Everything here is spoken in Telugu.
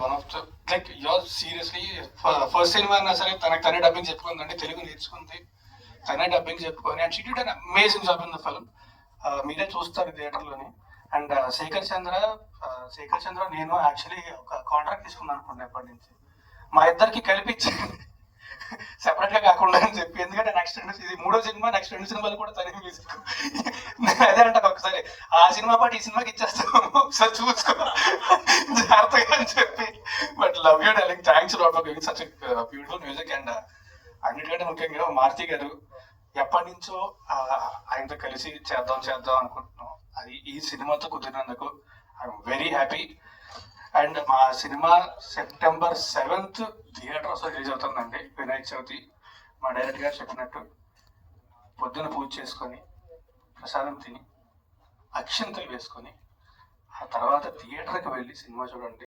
One of the like your seriously first cinema అన్నా సరే తనే డబ్బింగ్ చెప్పుకుందండి, తెలుగు నేర్చుకుంది, తనే డబ్బింగ్ చెప్పుకొని and she did an amazing job in the film. మీరే చూస్తారు థియేటర్లోని. అండ్ శేఖర్ చంద్ర నేను యాక్చువల్లీ ఒక కాంట్రాక్ట్ తీసుకుందాం అనుకున్నాను ఎప్పటి నుంచి, మా ఇద్దరికి కలిపించి సెపరేట్ గా కాకుండా అని చెప్పి. ఎందుకంటే నెక్స్ట్ ఇది 3వ సినిమా, నెక్స్ట్ 2 సినిమాలు కూడా తనే మ్యూజిక్. అదే అంటారు ఒకసారి ఆ సినిమా పాటు ఈ సినిమాకి ఇచ్చేస్తాము, ఒకసారి చూసుకో జాగ్రత్తగా అని చెప్పి. But love you darling, thanks lot for giving such beautiful music. And అన్నిటికంటే ముఖ్యంగా మారుతి గారు ఎప్పటి నుంచో ఆయనతో కలిసి చేద్దాం అనుకుంటున్నాం. అది ఈ సినిమాతో కుదిరినందుకు ఐఎమ్ వెరీ హ్యాపీ. అండ్ మా cinema September 7th theatres release అవుతుందండి, వినాయక చవితి. మా డైరెక్టర్ గారు చెప్పినట్టు పొద్దున పూజ చేసుకొని ప్రసాదం తిని అక్షంతలు వేసుకొని ఆ తర్వాత థియేటర్కి వెళ్ళి సినిమా చూడండి.